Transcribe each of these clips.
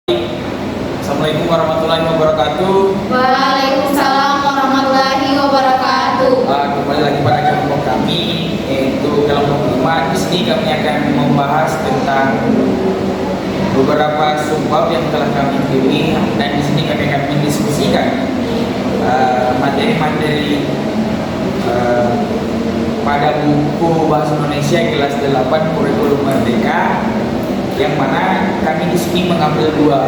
Assalamualaikum warahmatullahi wabarakatuh. Waalaikumsalam warahmatullahi wabarakatuh. Kembali lagi pada kelompok kami, yaitu kelompok 5. Di sini kami akan membahas tentang beberapa subbab yang telah kami pilih, dan di sini kami akan mendiskusikan materi-materi pada buku Bahasa Indonesia kelas 8 Kurikulum Merdeka, yang mana kami di sini mengambil dua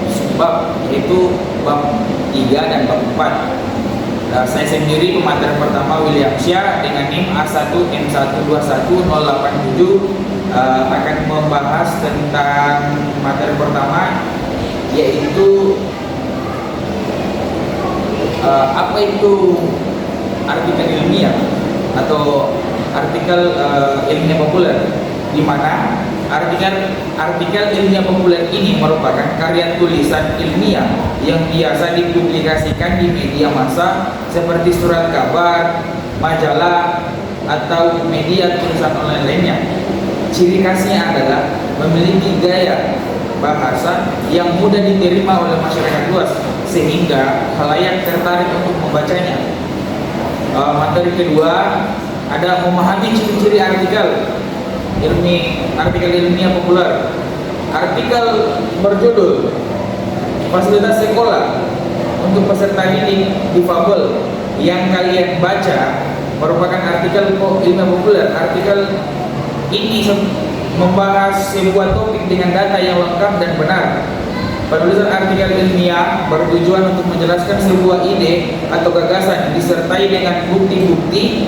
subbab, yaitu bab 3 dan bab 4. Saya sendiri pemateri pertama William Syah dengan NIM A1M121-087 akan membahas tentang materi pertama, yaitu apa itu artikel ilmiah atau artikel ilmiah populer, di mana artikel ilmiah populer ini merupakan karya tulisan ilmiah yang biasa dipublikasikan di media massa seperti surat kabar, majalah, atau media tulisan online lainnya. Ciri khasnya adalah memiliki gaya bahasa yang mudah diterima oleh masyarakat luas, sehingga khalayak tertarik untuk membacanya. Materi kedua ada memahami ciri-ciri artikel ilmiah populer. Artikel berjudul fasilitas sekolah untuk peserta didik difabel yang kalian baca merupakan artikel ilmiah populer. Artikel ini membahas sebuah topik dengan data yang lengkap dan benar. Penulisan artikel ilmiah bertujuan untuk menjelaskan sebuah ide atau gagasan disertai dengan bukti-bukti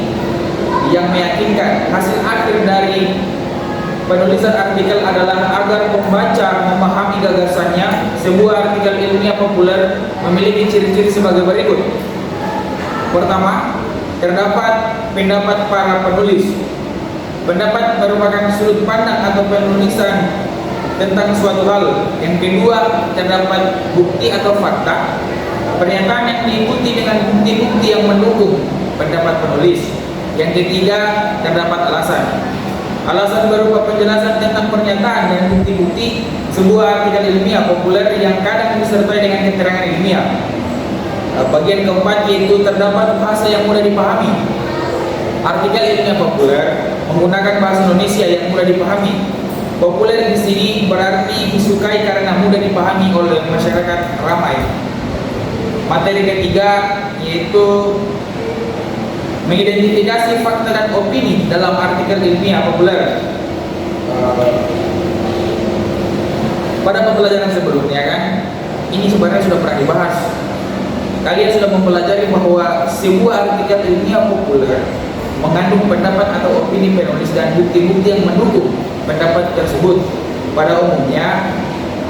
yang meyakinkan. Hasil akhir dari penulisan artikel adalah agar pembaca memahami gagasannya. Sebuah artikel ilmiah populer memiliki ciri-ciri sebagai berikut. Pertama, terdapat pendapat para penulis. Pendapat merupakan sudut pandang atau penulisan tentang suatu hal. Yang kedua, terdapat bukti atau fakta, pernyataan yang diikuti dengan bukti-bukti yang mendukung pendapat penulis. Yang ketiga, terdapat alasan. Alasan berupa penjelasan tentang pernyataan dan bukti-bukti sebuah artikel ilmiah populer yang kadang disertai dengan keterangan ilmiah. Bagian keempat yaitu terdapat bahasa yang mudah dipahami. Artikel ilmiah populer menggunakan bahasa Indonesia yang mudah dipahami. Populer di sini berarti disukai karena mudah dipahami oleh masyarakat ramai. Materi ketiga yaitu mengidentifikasi fakta dan opini dalam artikel ilmiah populer. Pada pembelajaran sebelumnya kan, ini sebenarnya sudah pernah dibahas. Kalian sudah mempelajari bahwa sebuah artikel ilmiah populer mengandung pendapat atau opini penulis dan bukti-bukti yang mendukung pendapat tersebut. Pada umumnya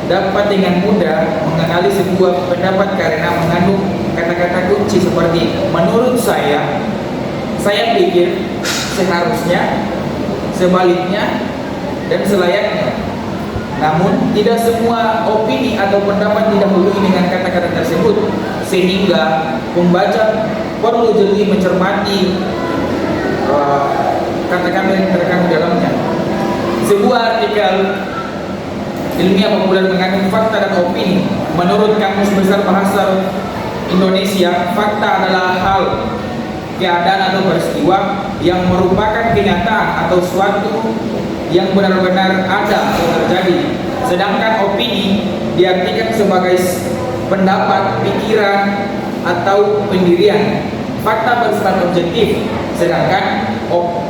dapat dengan mudah mengenali sebuah pendapat karena mengandung kata-kata kunci seperti menurut saya pikir, seharusnya, sebaliknya, dan selayaknya. Namun tidak semua opini atau pendapat didahului dengan kata-kata tersebut, sehingga pembaca perlu jeli mencermati kata-kata yang terkandung dalamnya. Sebuah artikel ilmiah populer mengandung fakta dan opini. Menurut Kamus Besar Bahasa Indonesia, fakta adalah hal, keadaan atau peristiwa yang merupakan kenyataan atau suatu yang benar-benar ada atau terjadi. Sedangkan opini diartikan sebagai pendapat, pikiran, atau pendirian. Fakta bersifat objektif, sedangkan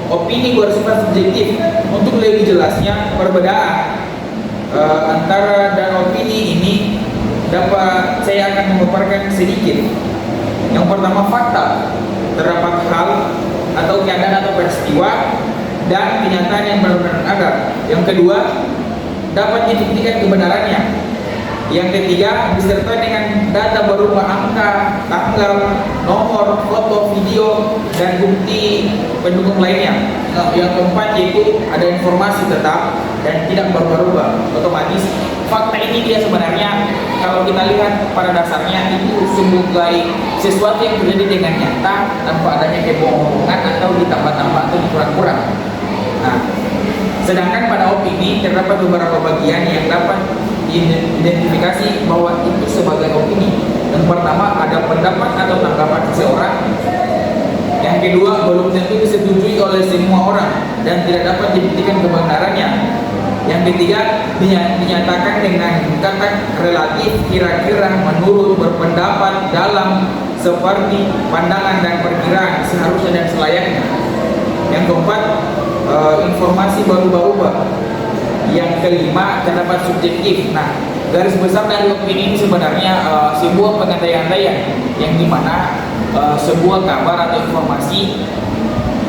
opini bersifat subjektif. Untuk lebih jelasnya, perbedaan antara dan opini ini dapat saya akan memaparkan sedikit. Yang pertama, fakta. Terdapat hal atau keadaan atau peristiwa dan kenyataan yang benar-benar ada. Yang kedua, dapat dibuktikan kebenarannya. Yang ketiga, disertai dengan data berupa angka, tanggal, nomor, foto, video, dan bukti pendukung lainnya. Yang keempat yaitu ada informasi tetap dan tidak berubah-ubah. Otomatis fakta ini dia sebenarnya kalau kita lihat pada dasarnya itu sebagai sesuatu yang terjadi dengan nyata tanpa adanya kebohongan atau ditambah-tambah atau dikurang-kurang. Nah, sedangkan pada opini terdapat beberapa bagian yang dapat diidentifikasi bahwa itu sebagai opini. Yang pertama, ada pendapat atau tanggapan seseorang. Yang kedua, belum tentu disetujui oleh semua orang dan tidak dapat dibuktikan kebenarannya. Yang ketiga, dinyatakan dengan kata relatif, kira-kira, menurut, berpendapat, dalam, seperti, pandangan dan perkiraan, seharusnya dan selayaknya. Yang keempat, informasi berubah-ubah. Yang kelima, pendapat subjektif. Nah, garis besar dari opini ini sebenarnya sebuah pengandaian-andaian yang dimana sebuah kabar atau informasi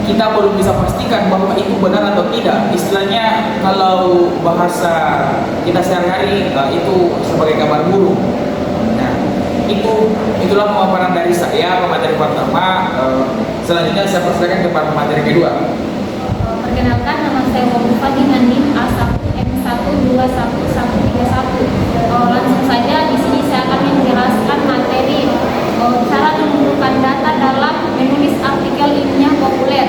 kita belum bisa pastikan bahwa itu benar atau tidak. Istilahnya kalau bahasa kita sehari-hari itu sebagai kabar burung. Nah, itulah pemaparan dari saya pemateri pertama. Selanjutnya saya persilakan ke pemateri kedua. Perkenalkan, nama saya Wafa dengan NIM A1211131. Langsung saja di sini saya akan menjelaskan materi cara mengumpulkan data dalam menulis artikel ilmiah populer.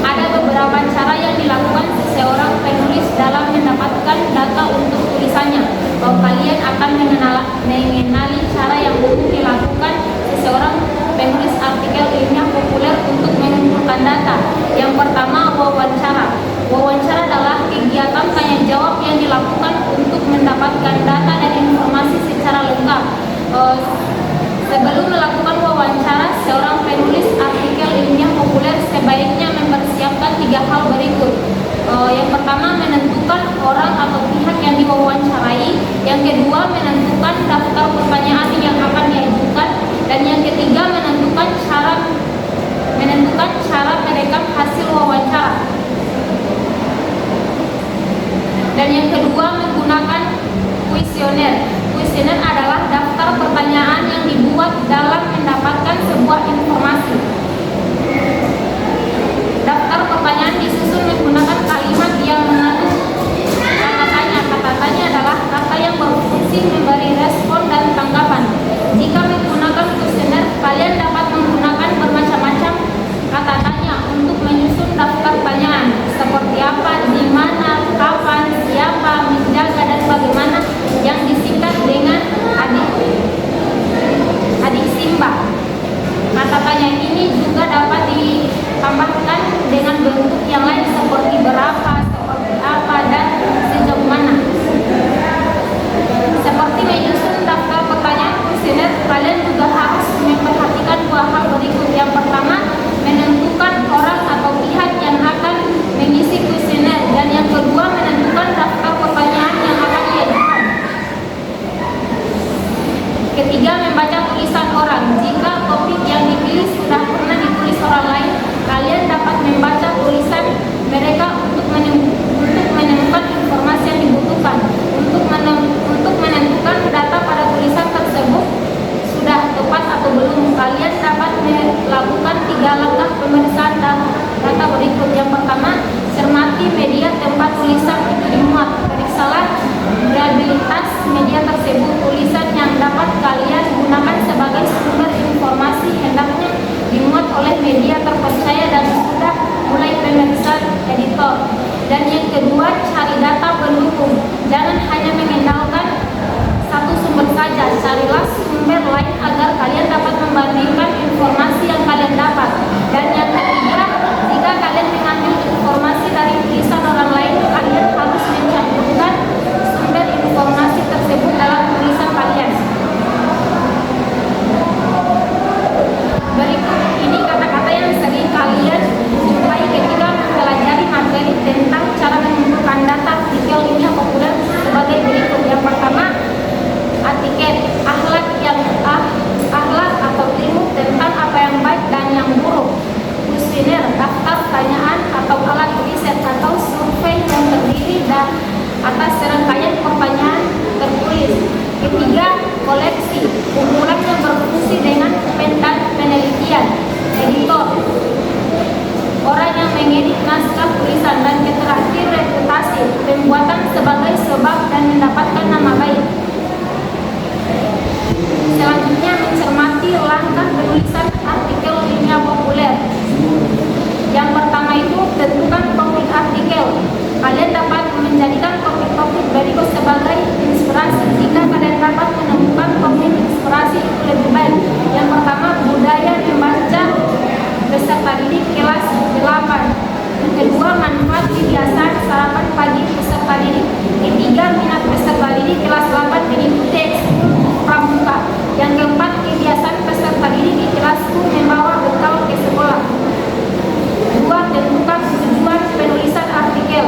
Ada beberapa cara yang dilakukan seseorang penulis dalam mendapatkan data untuk tulisannya. Kalian akan mengenali cara yang umum dilakukan seseorang penulis artikel ilmiah populer untuk mengumpulkan data. Yang pertama, wawancara. Wawancara adalah kegiatan tanya jawab yang dilakukan untuk mendapatkan data dan informasi secara lengkap. Sebelum melakukan wawancara, seorang penulis artikel ilmiah populer sebaiknya mempersiapkan 3 hal berikut. Yang pertama, menentukan orang atau pihak yang diwawancarai. Yang kedua, menentukan daftar pertanyaan yang akan diajukan. Dan yang ketiga, menentukan cara merekam hasil wawancara. Dan yang kedua, menggunakan kuesioner. Kuesioner adalah daftar pertanyaan yang dibuat dalam mendapatkan sebuah informasi. Daftar pertanyaan disusun menggunakan kalimat yang mengandung kata tanya. Kata tanya adalah kata yang berfungsi memberi respon dan tanggapan. Jika menggunakan kuesioner, kalian dapat menggunakan bermacam-macam kata tanya untuk menyusun daftar pertanyaan seperti apa, di mana, kapan, siapa, menjaga, dan bagaimana, yang disingkat dengan adik Simba. Kata tanya ini juga dapat ditambahkan dengan bentuk yang lain seperti berapa, seperti apa, dan sejauh mana. Seperti menyusun daftar pertanyaan kuesioner, kalian juga harus memperhatikan 2 hal berikut. Yang pertama, menentukan orang atau pihak yang akan mengisi kuesioner, dan yang kedua, menentukan daftar pertanyaan yang akan diajukan. Ketiga, membaca tulisan orang. Jika topik yang dipilih sudah pernah ditulis orang lain, kalian dapat membaca tulisan mereka untuk menemukan informasi yang dibutuhkan. Untuk menentukan data pada tulisan tersebut sudah tepat atau belum, kalian dapat melakukan 3 langkah pemeriksaan data berikut. Yang pertama, cermati media tempat tulisan itu dimuat. Periksalah reliabilitas media tersebut. Tulisan yang dapat kalian gunakan sebagai sumber informasi hendaknya dimuat oleh media terpercaya dan sudah mulai pemeriksaan editor. Dan yang kedua, cari data pendukung. Jangan hanya mengandalkan satu sumber saja, carilah sumber lain agar kalian dapat membandingkan informasi yang kalian dapat. Dan yang ketiga, jika kalian mengambil informasi dari tulisan orang lain, kalian harus mencantumkan sumber informasi tersebut dalam tulisan kalian. Berikut ini kata-kata yang sering kalian jumpai ketika mempelajari materi tentang cara mengumpulkan data artikel ilmiah populer sebagai berikut. Yang pertama, artikel akhlak atau ilmu tentang apa yang baik dan yang buruk sehingga kalian dapat menemukan topik inspirasi itu lebih baik. Yang pertama, budaya membaca peserta didik kelas 8. Yang kedua, manfaat kebiasaan sarapan pagi peserta didik. Ketiga, minat peserta didik kelas 8 mengikuti ekskul pramuka. Yang keempat, kebiasaan peserta didik di kelasku membawa bekal ke sekolah. Dua, tentukan tujuan penulisan artikel.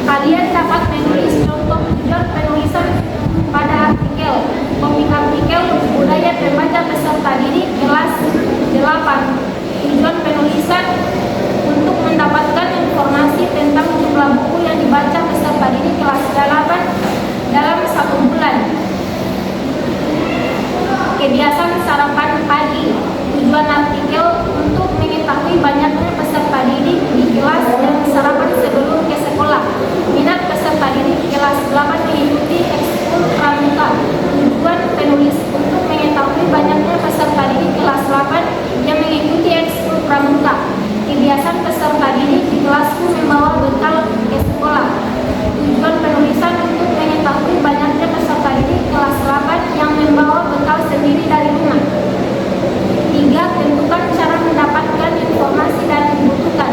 Kalian dapat menulis contoh tujuan penulisan pada artikel. Topik artikel budaya membaca peserta didik kelas 8. Tujuan penulisan untuk mendapatkan informasi tentang jumlah buku yang dibaca peserta didik kelas 8 dalam 1 bulan. Kebiasaan sarapan pagi. Tujuan artikel untuk mengetahui banyaknya peserta didik di kelas dan sarapan sebelum ke sekolah. Minat peserta didik kelas 8 mengikuti ekskul pramuka. Tujuan penulis untuk mengetahui banyaknya peserta didik kelas 8 yang mengikuti ekskul pramuka. Kebiasaan peserta didik di kelasku membawa bekal ke sekolah. Tujuan penulisan untuk mengetahui banyaknya peserta didik kelas 8 yang membawa bekal sendiri dari rumah. 3. Tentukan cara mendapatkan informasi dan dibutuhkan.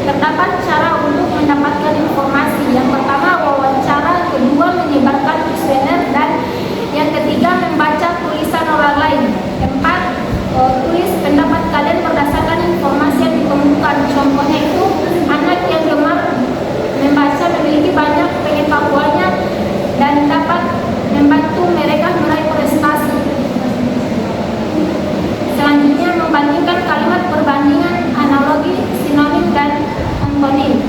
Terdapat cara untuk mendapatkan informasi. Yang pertama, wawancara. Kedua, menyebarkan kuesioner. Dan yang ketiga, membaca tulisan orang lain. 4. Tulis pendapat kalian berdasarkan informasi yang ditemukan. Contohnya itu, anak yang gemar membaca memiliki banyak pengetahuannya dan dapat membantu mereka meraih prestasi. Selanjutnya, membandingkan kalimat perbandingan, analogi, sinonim, dan antonim.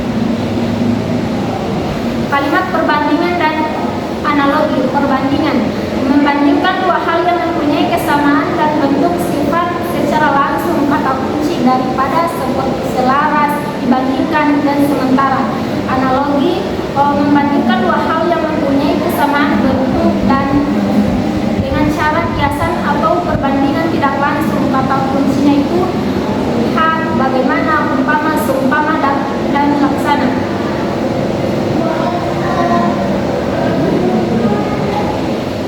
Kalimat perbandingan dan analogi. Perbandingan membandingkan dua hal yang mempunyai kesamaan dan bentuk sifat secara langsung kata kunci daripada seperti selaras, dibandingkan, dan sementara. Analogi membandingkan dua hal yang mempunyai kesamaan bentuk dan dengan cara kiasan atau perbandingan tidak langsung. Kata kuncinya itu lihat, bagaimana, umpama, seumpama, dan laksana.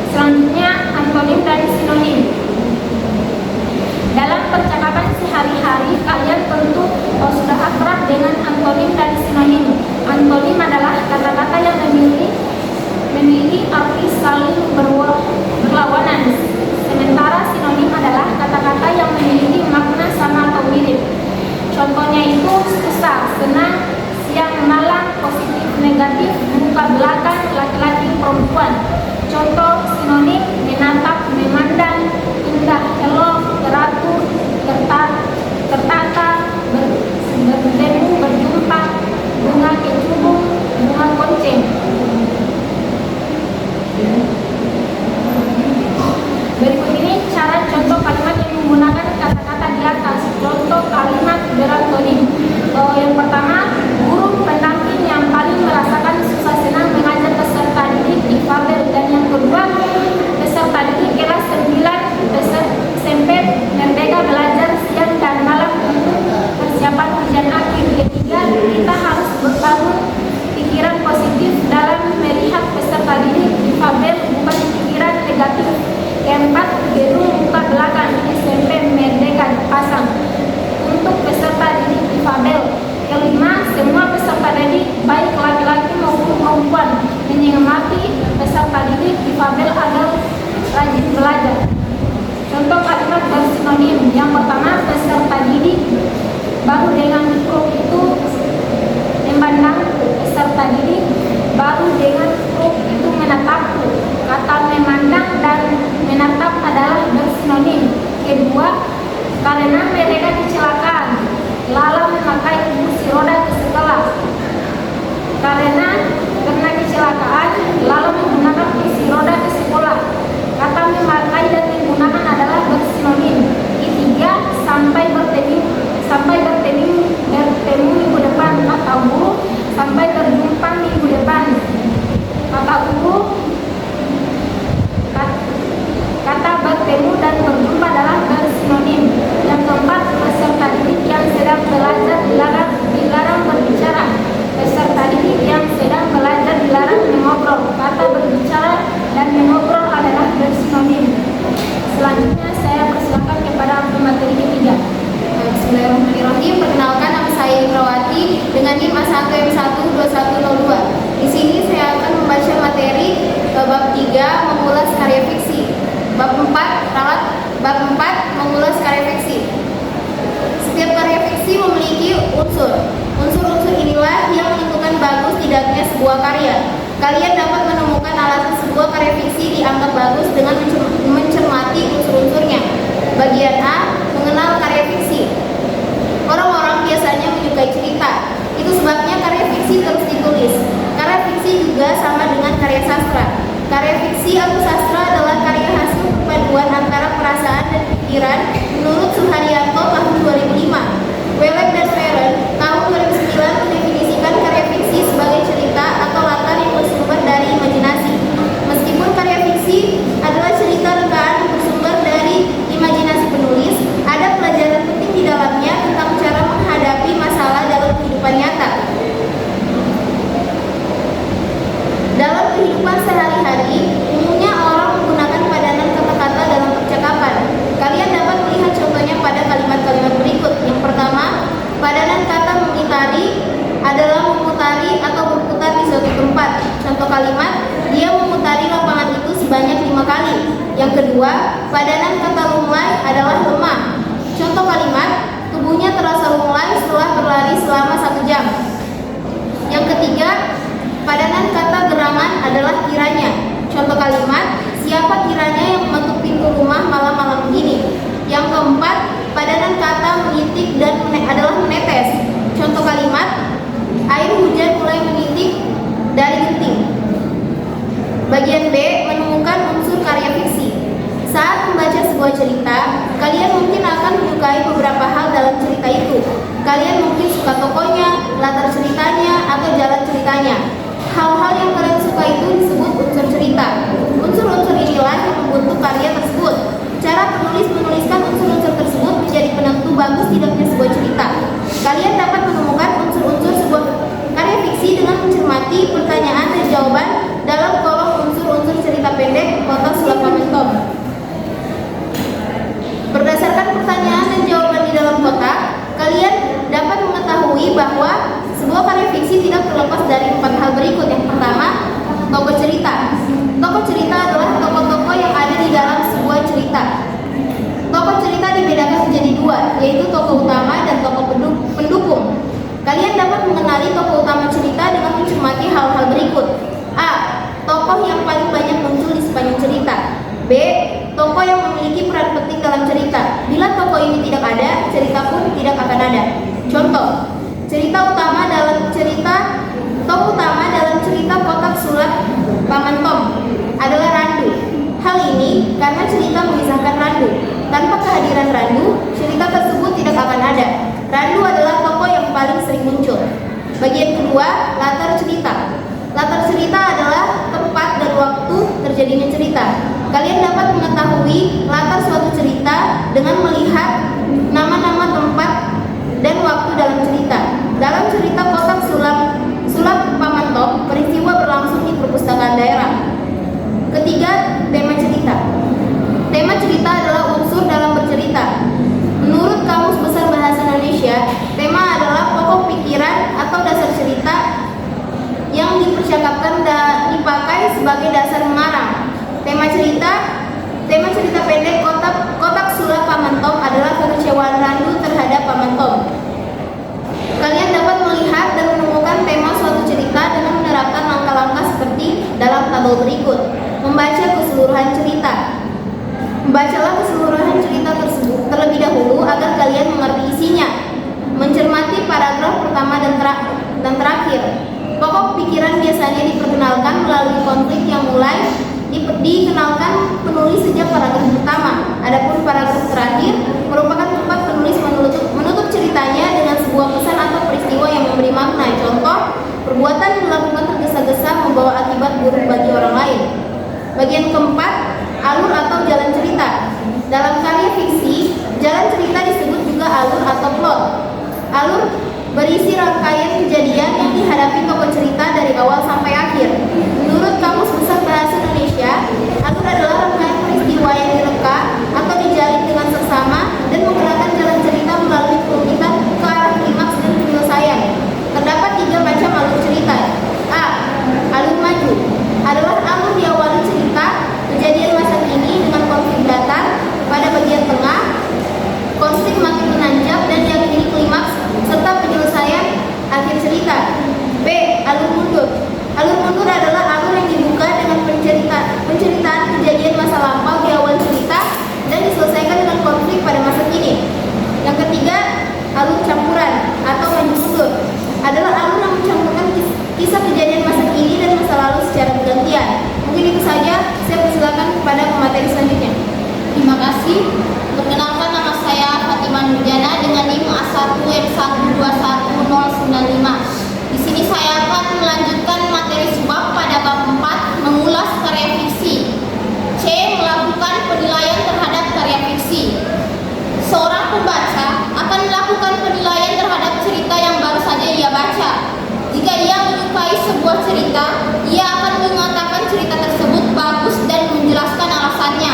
Selanjutnya, antonim dan sinonim. Dalam percakapan sehari-hari, kalian tentu sudah akrab dengan antonim dan sinonim. Antonim adalah kata-kata yang memiliki arti saling berlawanan. Sementara sinonim adalah kata-kata yang memiliki makna sama atau mirip. Contohnya itu susah, senang, siang, malam, positif, negatif, muka belakang, laki-laki, perempuan. Contoh sinonim: menatap, memandang, indah, elok, teratur, tertata, bertemu, berjumpa, bunga kecubung, bunga gonceng. Berikut ini cara contoh kalimat yang menggunakan kata-kata di atas. Contoh kalimat berantonim. Yang pertama, guru pendamping yang paling merasakan susah senang mengajar peserta didik difabel. Dan yang kedua, peserta didik kelas 9 SMP merdeka belajar siang dan malam untuk persiapan ujian akhir. Ketiga, kita harus berbangun pikiran positif dalam melihat peserta didik difabel, bukan pikiran negatif. Keempat, gedung muka belakang SMP merdeka dipasang untuk peserta didik difabel. Kelima, semua peserta didik baik laki-laki maupun perempuan menyemangati peserta didik difabel agar rajin belajar. Contoh kalimat bersinonim. Yang pertama, peserta didik baru dengan grup itu memandang. Peserta didik baru dengan grup itu menatapku. Kata memandang dan menatap adalah bersinonim. Kedua, karena mereka kecelakaan, Lala memakai kursi roda ke sekolah. Karena kecelakaan, Lala menggunakan kursi roda ke sekolah. Kata memakai dan menggunakan adalah bersinonim. Ketiga, sampai bertemu minggu depan. Kata guru, sampai berjumpa minggu depan. Bab 4, mengulas karya fiksi. Setiap karya fiksi memiliki unsur. Unsur-unsur inilah yang menentukan bagus tidaknya sebuah karya. Kalian dapat menemukan alasan sebuah karya fiksi dianggap bagus dengan mencermati unsur-unsurnya. Bagian A, mengenal karya fiksi. Orang-orang biasanya menyukai cerita. Itu sebabnya karya fiksi terus ditulis. Karya fiksi juga sama dengan karya sastra. Karya fiksi atau sastra adalah karya hasil perpaduan antara perasaan dan pikiran menurut Suharyanto tahun 2005. Welek dan Feren tahun 2009 mendefinisikan karya fiksi sebagai cerita atau latar yang bersumber dari imajinasi. Meskipun karya fiksi adalah cerita rekaan yang bersumber dari imajinasi penulis, ada pelajaran penting di dalamnya tentang cara menghadapi masalah dalam kehidupan nyata. Dalam kehidupan sehari-hari, umumnya orang menggunakan padanan kata-kata dalam percakapan. Kalian dapat melihat contohnya pada kalimat-kalimat berikut. Yang pertama, padanan kata mengitari adalah memutari atau berputar di suatu tempat. Contoh kalimat, dia memutari lapangan itu sebanyak 5 kali. Yang kedua, padanan kata lunglai adalah lemah. Contoh kalimat, tubuhnya terasa lunglai setelah berlari selama 1 jam. Yang ketiga, padanan kata gerangan adalah kiranya. Contoh kalimat, siapa kiranya yang mengetuk pintu rumah malam-malam begini. Yang keempat, padanan kata menitik dan adalah menetes. Contoh kalimat, air hujan mulai menitik dari genting. Bagian B, menemukan unsur karya fiksi. Saat membaca sebuah cerita, kalian mungkin akan menyukai beberapa hal dalam cerita itu. Kalian mungkin suka tokohnya, latar ceritanya, atau jalan ceritanya. Hal-hal yang kalian suka itu disebut unsur cerita. Unsur-unsur inilah yang membentuk karya tersebut. Cara penulis menuliskan unsur-unsur tersebut menjadi penentu bagus tidaknya sebuah cerita. Kalian dapat menemukan unsur-unsur sebuah karya fiksi dengan mencermati pertanyaan dan jawaban dalam kolom unsur-unsur cerita pendek kotak sulap Tom. Berdasarkan pertanyaan dan jawaban di dalam kotak, kalian dapat mengetahui bahwa sebuah karya fiksi tidak terlepas dari 4 hal berikut. Yang pertama, tokoh cerita. Tokoh cerita adalah tokoh-tokoh yang ada di dalam sebuah cerita. Tokoh cerita dibedakan menjadi 2, yaitu tokoh utama dan tokoh pendukung. Kalian dapat mengenali tokoh utama cerita dengan mencermati hal-hal berikut. A. Tokoh yang paling banyak muncul di sepanjang cerita. B. Tokoh yang memiliki peran penting dalam cerita. Bila tokoh ini tidak ada, cerita pun tidak akan ada. Contoh, tokoh utama dalam cerita kotak sulap Paman Tom adalah Randu. Hal ini karena cerita mengisahkan Randu. Tanpa kehadiran Randu, cerita tersebut tidak akan ada. Randu adalah tokoh yang paling sering muncul. Bagian kedua, latar cerita. Latar cerita adalah tempat dan waktu terjadinya cerita. Kalian dapat mengetahui latar suatu cerita dengan melihat nama-nama tempat dan waktu dalam cerita. Dalam cerita kotak sulap Paman Tom, peristiwa berlangsung di perpustakaan daerah. Ketiga, tema cerita. Tema cerita adalah unsur dalam bercerita. Menurut Kamus Besar Bahasa Indonesia, tema adalah pokok pikiran atau dasar cerita yang dipercakapkan dan dipakai sebagai dasar mengarang. Tema cerita pendek kotak sulap Paman Tom adalah kekecewaan Randu terhadap Paman Tom. Kalian dapat melihat dan menemukan tema suatu cerita dengan menerapkan langkah-langkah seperti dalam tabel berikut. Membaca keseluruhan cerita. Membacalah keseluruhan cerita tersebut terlebih dahulu agar kalian mengerti isinya. Mencermati paragraf pertama dan terakhir. Pokok pikiran biasanya diperkenalkan melalui konflik yang mulai dikenalkan penulis sejak paragraf pertama. Adapun paragraf terakhir merupakan tempat penulis menutup ceritanya dengan sebuah pesan atau peristiwa yang memberi makna. Contoh, perbuatan yang dilakukan tergesa-gesa membawa akibat buruk bagi orang lain. Bagian keempat, alur atau jalan cerita. Dalam karya fiksi, jalan cerita disebut juga alur atau plot. Alur berisi rangkaian kejadian yang dihadapi tokoh cerita dari awal sampai akhir. Menurut Kamus Besar Bahasa Indonesia, alur adalah rangkaian peristiwa yang direka atau dijalin dengan seksama dan menggerakkan jalan cerita melalui kerumitan ke arah klimaks dan penyelesaian. Terdapat 3 macam alur cerita. A. Alur maju adalah alur diawali cerita kejadian masa kini dengan konflik datar pada bagian saja, saya persilakan kepada pemateri selanjutnya. Terima kasih. Perkenalkan, nama saya Fatimah Nurjana dengan NIM A1M121095. Di sini saya akan melanjutkan materi subbab pada bab 4, mengulas karya fiksi. C. Melakukan penilaian terhadap karya fiksi. Seorang pembaca akan melakukan penilaian terhadap cerita yang baru saja ia baca. Jika ia menyukai sebuah cerita, ia akan mengatakan cerita tersebut bagus dan menjelaskan alasannya.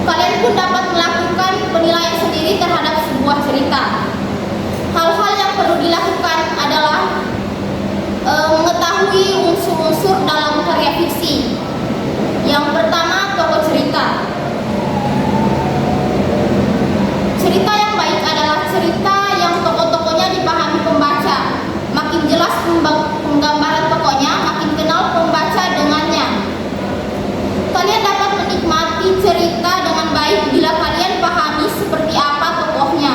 Kalian pun dapat melakukan penilaian sendiri terhadap sebuah cerita. Hal-hal yang perlu dilakukan adalah mengetahui unsur-unsur dalam karya fiksi. Yang pertama, tokoh cerita. Cerita yang baik adalah cerita yang tokoh-tokohnya dipahami pembaca. Makin jelas penggambaran tokohnya, makin kenal pembaca dengannya. Kalian dapat menikmati cerita dengan baik bila kalian pahami seperti apa tokohnya.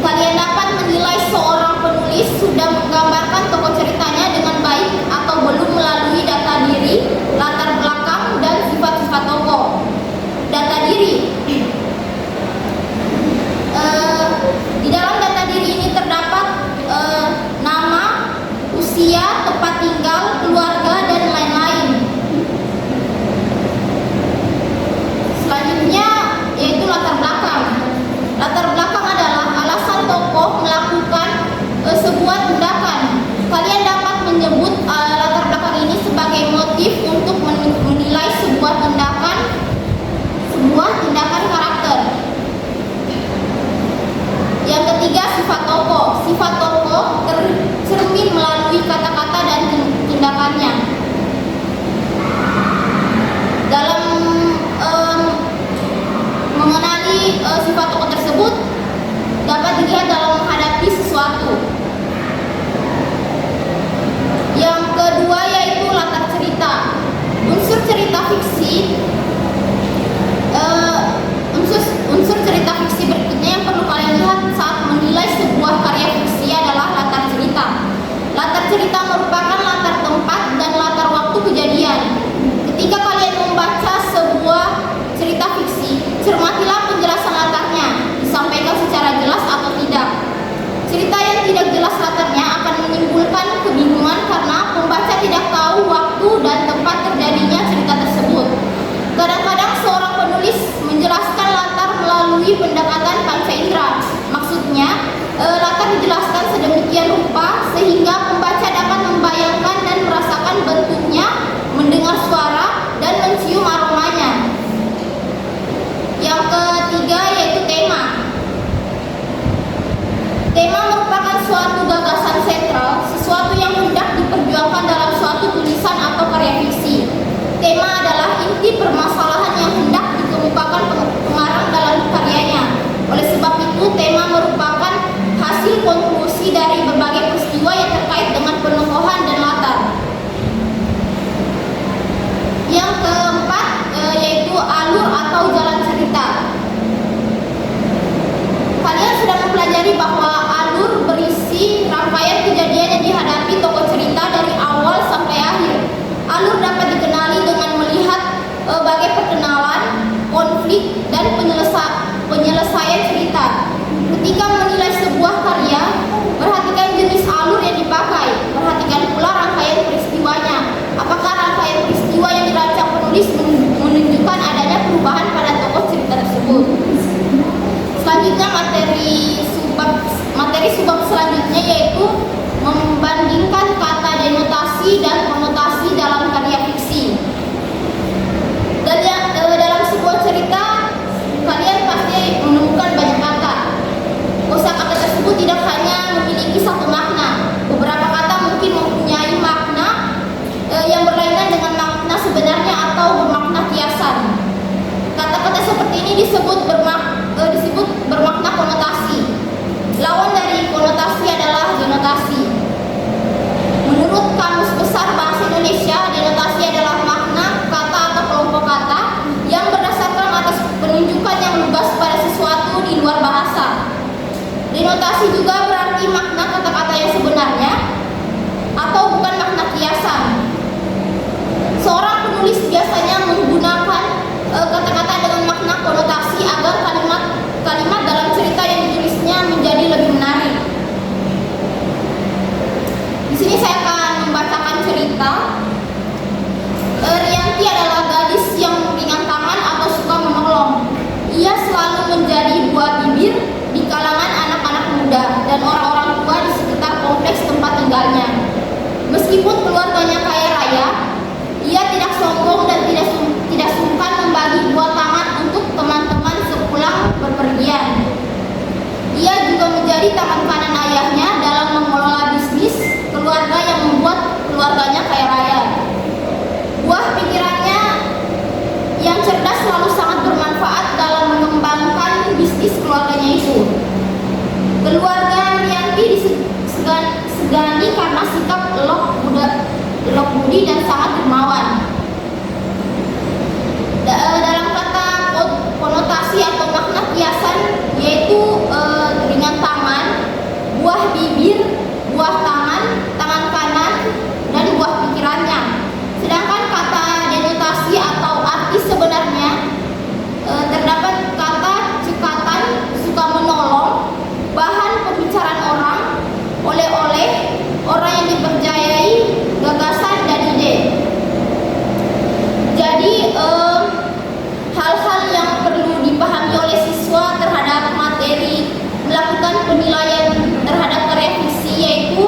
Kalian dapat menilai seorang penulis sudah menggambarkan tokoh ceritanya dengan baik atau belum melalui data diri, latar belakang, dan sifat-sifat tokoh. Data diri. Di dalam data diri ini terdapat nama, usia, tempat tinggal, keluarga, dan lain-lain. Selanjutnya yaitu latar belakang. Latar belakang adalah alasan tokoh melakukan sebuah tindakan. Kalian dapat menyebut latar belakang ini sebagai motif untuk menilai sebuah tindakan karakter. Yang ketiga, sifat tokoh. Sifat tokoh tercermin melalui kata-kata dan tindakannya. Dalam mengenali sifat tokoh tersebut dapat dilihat dalam menghadapi sesuatu. Yang kedua yaitu latar cerita. Unsur cerita fiksi. Unsur cerita fiksi berikutnya yang perlu kalian lihat saat menilai sebuah karya fiksi adalah latar cerita. Latar cerita merupakan latar tempat dan latar waktu kejadian. Ketika kalian membaca sebuah cerita fiksi, cermatilah penjelasan latarnya, disampaikan secara jelas atau tidak. Cerita yang tidak jelas latarnya akan menimbulkan kebingungan karena pembaca tidak tahu waktu dan tempat terjadinya cerita tersebut. Kadang-kadang seorang penulis menjelaskan latar melalui pendekatan panca indera. Maksudnya, latar dijelaskan sedemikian rupa sehingga pembaca dapat membayangkan dan merasakan bentuknya, mendengar suara, dan mencium aromanya. Yang ketiga yaitu tema. Tema merupakan suatu gagasan sentral, sesuatu yang hendak diperjuangkan dalam suatu tulisan atau karya fiksi. Tema adalah inti permasalahan yang hendak dikemukakan pengarang dalam karyanya. Oleh sebab itu, tema merupakan hasil konklusi dari berbagai peristiwa yang terkait dengan penokohan dan latar. Yang keempat yaitu alur atau jalan cerita. Kalian sudah mempelajari bahwa alur berisi rangkaian kejadian yang dihadapi tokoh cerita dari awal sampai akhir. Alur dapat dikenali dengan melihat bagai perkenalan, konflik, dan penyelesaian cerita. Ketika menilai sebuah karya, perhatikan jenis alur yang dipakai. Perhatikan pula rangkaian peristiwanya. Apakah rangkaian peristiwa yang dirancang penulis menunjukkan adanya perubahan pada tokoh cerita tersebut. Selanjutnya materi subbab selanjutnya yaitu membandingkan kata denotasi dan konotasi dalam karya fiksi. Dalam sebuah cerita kalian pasti menemukan banyak kata. Kosakata tersebut tidak hanya memiliki satu makna. Beberapa kata mungkin mempunyai makna yang berlainan dengan makna sebenarnya atau bermakna kiasan. Kata-kata seperti ini disebut bermakna konotasi. Lawan dari konotasi adalah denotasi. Menurut Kamus Besar Bahasa Indonesia, denotasi adalah makna kata atau kelompok kata yang berdasarkan atas penunjukan yang lugas pada sesuatu di luar bahasa. Denotasi juga berarti makna kata-kata yang sebenarnya atau bukan makna kiasan. Keluarga Rianti disegani karena sikap elok budi dan sangat dermawan. Dalam kata konotasi atau makna kiasan yaitu dengan taman, buah bibir, buah tangan, tangan kanan, dan buah pikirannya. Sedangkan kata denotasi atau arti sebenarnya terdapat kata cekatan, suka menolong, bahan pembicaraan orang, oleh-oleh, orang yang dipercayai, gagasan dan ide. Jadi hal-hal yang perlu dipahami oleh siswa terhadap materi melakukan penilaian terhadap karya fiksi yaitu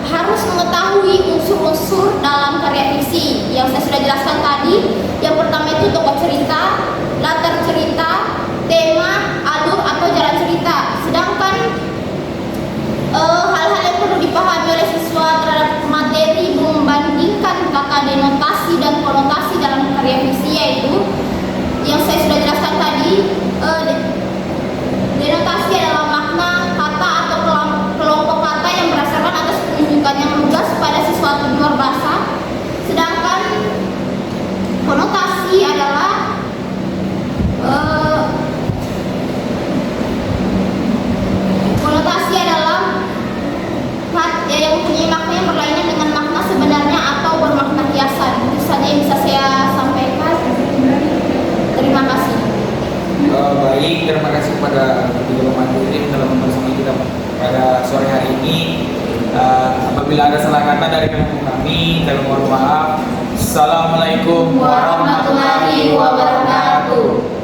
harus mengetahui unsur-unsur dalam karya fiksi yang saya sudah jelaskan tadi. Yang pertama itu tokoh cerita, latar cerita, tema, alur atau jalan cerita. Sedangkan hal-hal yang perlu dipahami oleh siswa terhadap materi membandingkan kata denotasi dan konotasi dalam karya fiksi yaitu yang saya sudah jelaskan tadi. Denotasi adalah makna kata atau kelompok kata yang berdasarkan atas penunjukan yang lugas pada sesuatu di luar bahasa. Sedangkan konotasi adalah yang mempunyai makna yang berlainan dengan makna sebenarnya atau bermakna kiasan. Itu saja yang bisa saya sampaikan. Terima kasih. Baik, terima kasih kepada kedua materi yang telah bersama kita pada sore hari ini. Apabila ada salah kata dari kami mohon maaf. Assalamualaikum warahmatullahi wabarakatuh.